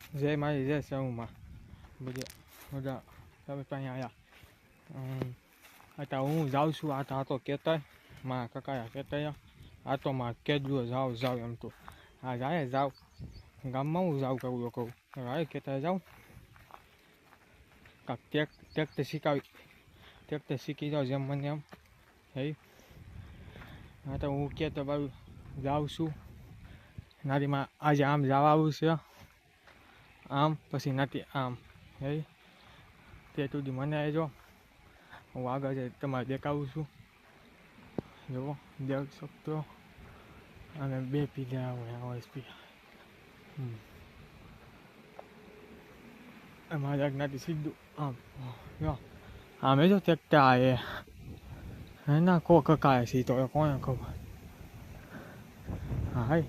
જય મારી જય સૌમાં બધા બધા તમે ત્યાં આવ્યા. અત્યારે હું જાઉં છું. આ તો કહેતા મારા કાકા કહેતા આ તો મારે કેદું જાવ એમ તો હા જાય જાવ ગામમાં હું જાઉં કહું કહું હા કહેતા જાઉં કાંક ટ્રેક્ટર શીખી જાઓ જેમ મને એમ હે. હા તો હું કહેતો બાબુ જાઉં છું. નારીમાં આજે આમ જવા આવું છે આમ પછી નથી આમ હે તે સુધી મને આવજો. હું આગળ જઈ તમારે દેખાવું છું. જુઓ દેખ શકતો અને બે પીધા હોય પી અમારે નથી સીધું આમ જો આમે જો તેકતા એ હે ના કો કકાય છે તો કોને ખબર. હા હાય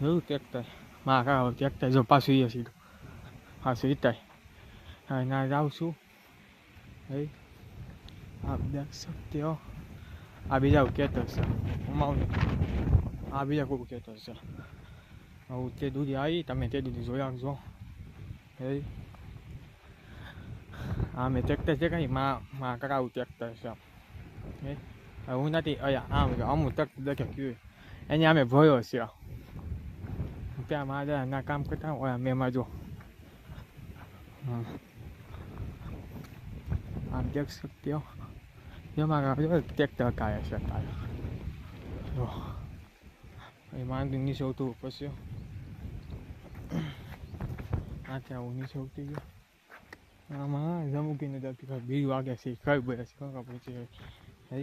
એવું તેકતા મારા તેકતા જો પાછું એ સીધું પાછું ઈટાય હા ના જાઉં છું. હે આપ દેખ सकते हो આ બીજા કહેતો છે અમાઉન્ટ આ બીજા કોઈ કહેતો છે હું તે દૂધી આવી તમે તે દૂધી જોઈ રાખજો હે. હા મેં ટ્રેક્ટર છે કઈ માં કરાવું ટ્રેક્ટર છે હે હું નથી અહીંયા આમ અમુક ટ્રેક્ટર દેખે કયું એની અમે ભયો છે ત્યાં મારા ના કામ કરતા હોય મેં માં જો આપ દેખ सकते हो જેમાં ટ્રેક્ટર કાય છે તારે જો એ માંડી નીચે ઉતરવું પછી આ ત્યાં હું નીચે ઉતરી ગયો. આમાં જમુકીને જતી બીજું વાગે છે કઈ બોલે છે ખબર પછી હે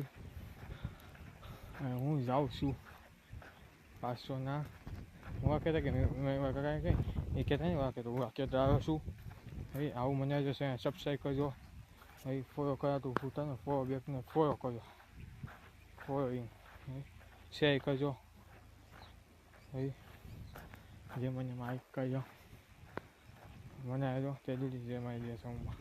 હું જાઉં છું પાછો ના હું કહેતા કે કઈ એ કહેતા ને વા કહેતો હું કહેતા આવ્યો છું હે આવું મને જશે સબસ્ક્રાઈબ કરજો હે ફોલો કરાતું ભૂલતા ને ફોલો બેકને ફોલો કરજો ફોલોઈંગ શેર કરજો હે જે મને માઇક કરજો મને આવ્યો તે દૂધી જે મારી દે સોમમાં